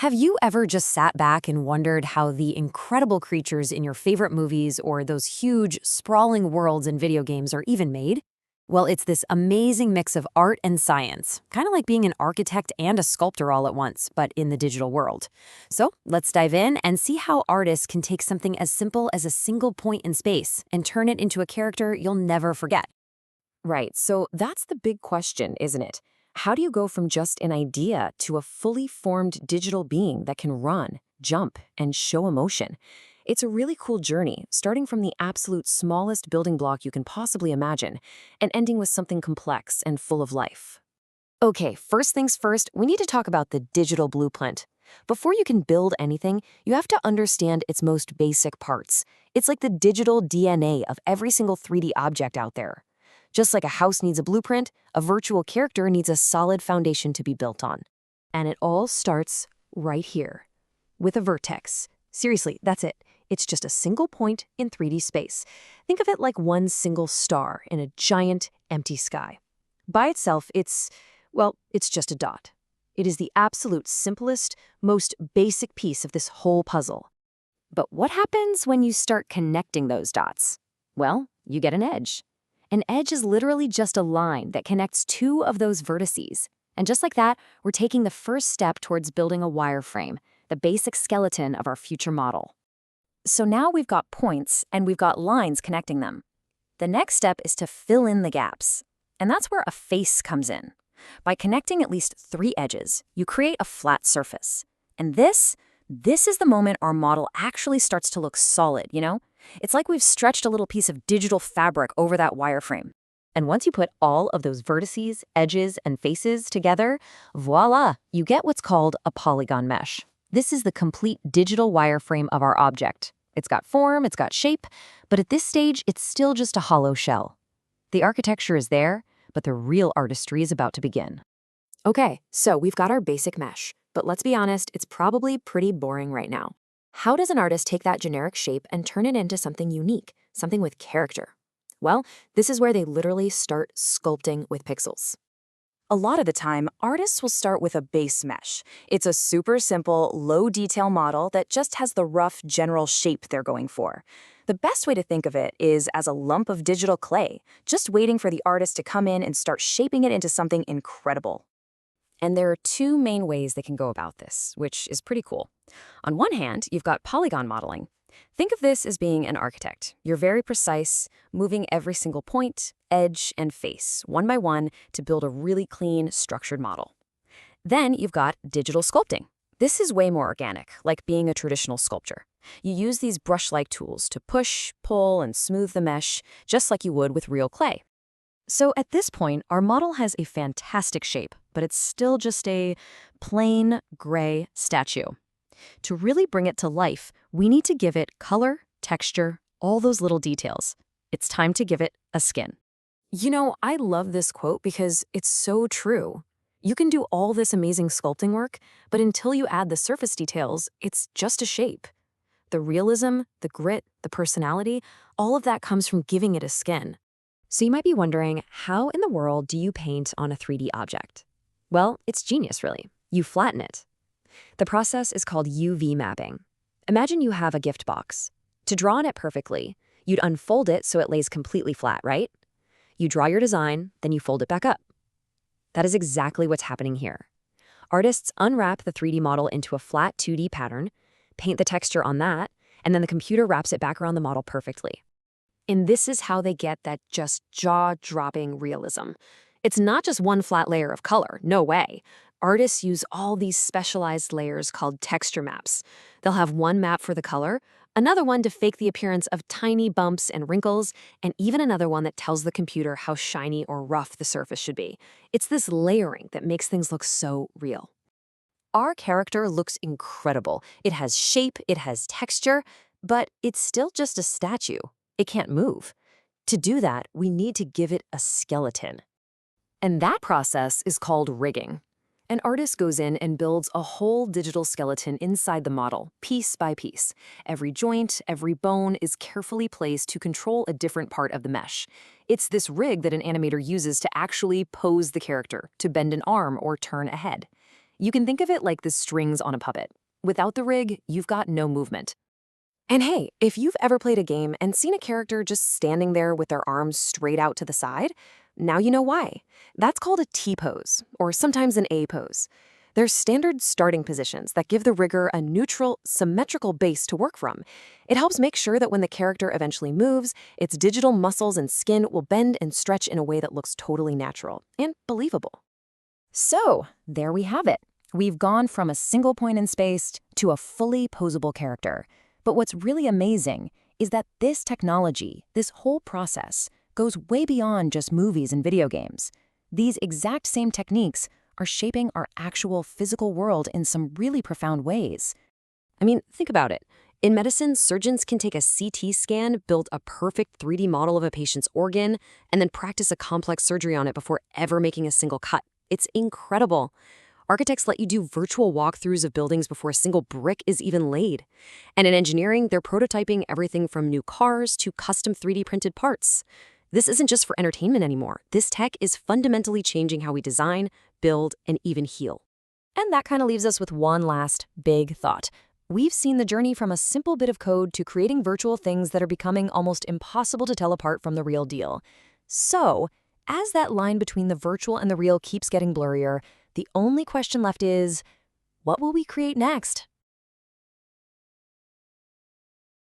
Have you ever just sat back and wondered how the incredible creatures in your favorite movies or those huge, sprawling worlds in video games are even made? Well, it's this amazing mix of art and science, kind of like being an architect and a sculptor all at once, but in the digital world. So let's dive in and see how artists can take something as simple as a single point in space and turn it into a character you'll never forget. Right, so that's the big question, isn't it? How do you go from just an idea to a fully formed digital being that can run, jump, and show emotion? It's a really cool journey, starting from the absolute smallest building block you can possibly imagine, and ending with something complex and full of life. Okay, first things first, we need to talk about the digital blueprint. Before you can build anything, you have to understand its most basic parts. It's like the digital DNA of every single 3D object out there. Just like a house needs a blueprint, a virtual character needs a solid foundation to be built on. And it all starts right here, with a vertex. Seriously, that's it. It's just a single point in 3D space. Think of it like one single star in a giant, empty sky. By itself, it's just a dot. It is the absolute simplest, most basic piece of this whole puzzle. But what happens when you start connecting those dots? Well, you get an edge. An edge is literally just a line that connects two of those vertices. And just like that, we're taking the first step towards building a wireframe, the basic skeleton of our future model. So now we've got points and we've got lines connecting them. The next step is to fill in the gaps. And that's where a face comes in. By connecting at least 3 edges, you create a flat surface. And this is the moment our model actually starts to look solid, you know? It's like we've stretched a little piece of digital fabric over that wireframe. And once you put all of those vertices, edges, and faces together, voila, you get what's called a polygon mesh. This is the complete digital wireframe of our object. It's got form, it's got shape, but at this stage, it's still just a hollow shell. The architecture is there, but the real artistry is about to begin. Okay, so we've got our basic mesh, but let's be honest, it's probably pretty boring right now. How does an artist take that generic shape and turn it into something unique, something with character? Well, this is where they literally start sculpting with pixels. A lot of the time, artists will start with a base mesh. It's a super simple, low-detail model that just has the rough, general shape they're going for. The best way to think of it is as a lump of digital clay, just waiting for the artist to come in and start shaping it into something incredible. And there are 2 main ways they can go about this, which is pretty cool. On one hand, you've got polygon modeling. Think of this as being an architect. You're very precise, moving every single point, edge, and face, one by one, to build a really clean, structured model. Then you've got digital sculpting. This is way more organic, like being a traditional sculptor. You use these brush-like tools to push, pull, and smooth the mesh, just like you would with real clay. So at this point, our model has a fantastic shape, but it's still just a plain gray statue. To really bring it to life, we need to give it color, texture, all those little details. It's time to give it a skin. You know, I love this quote because it's so true. You can do all this amazing sculpting work, but until you add the surface details, it's just a shape. The realism, the grit, the personality, all of that comes from giving it a skin. So you might be wondering, how in the world do you paint on a 3D object? Well, it's genius, really. You flatten it. The process is called UV mapping. Imagine you have a gift box. To draw on it perfectly, you'd unfold it so it lays completely flat, right? You draw your design, then you fold it back up. That is exactly what's happening here. Artists unwrap the 3D model into a flat 2D pattern, paint the texture on that, and then the computer wraps it back around the model perfectly. And this is how they get that just jaw-dropping realism. It's not just one flat layer of color, no way. Artists use all these specialized layers called texture maps. They'll have one map for the color, another one to fake the appearance of tiny bumps and wrinkles, and even another one that tells the computer how shiny or rough the surface should be. It's this layering that makes things look so real. Our character looks incredible. It has shape, it has texture, but it's still just a statue. It can't move. To do that, we need to give it a skeleton. And that process is called rigging. An artist goes in and builds a whole digital skeleton inside the model, piece by piece. Every joint, every bone is carefully placed to control a different part of the mesh. It's this rig that an animator uses to actually pose the character, to bend an arm or turn a head. You can think of it like the strings on a puppet. Without the rig, you've got no movement. And hey, if you've ever played a game and seen a character just standing there with their arms straight out to the side, now you know why. That's called a T-pose, or sometimes an A-pose. They're standard starting positions that give the rigger a neutral, symmetrical base to work from. It helps make sure that when the character eventually moves, its digital muscles and skin will bend and stretch in a way that looks totally natural and believable. So, there we have it. We've gone from a single point in space to a fully posable character. But what's really amazing is that this technology, this whole process, goes way beyond just movies and video games. These exact same techniques are shaping our actual physical world in some really profound ways. I mean, think about it. In medicine, surgeons can take a CT scan, build a perfect 3D model of a patient's organ, and then practice a complex surgery on it before ever making a single cut. It's incredible. Architects let you do virtual walkthroughs of buildings before a single brick is even laid. And in engineering, they're prototyping everything from new cars to custom 3D printed parts. This isn't just for entertainment anymore. This tech is fundamentally changing how we design, build, and even heal. And that kind of leaves us with one last big thought. We've seen the journey from a simple bit of code to creating virtual things that are becoming almost impossible to tell apart from the real deal. So, as that line between the virtual and the real keeps getting blurrier, the only question left is, what will we create next?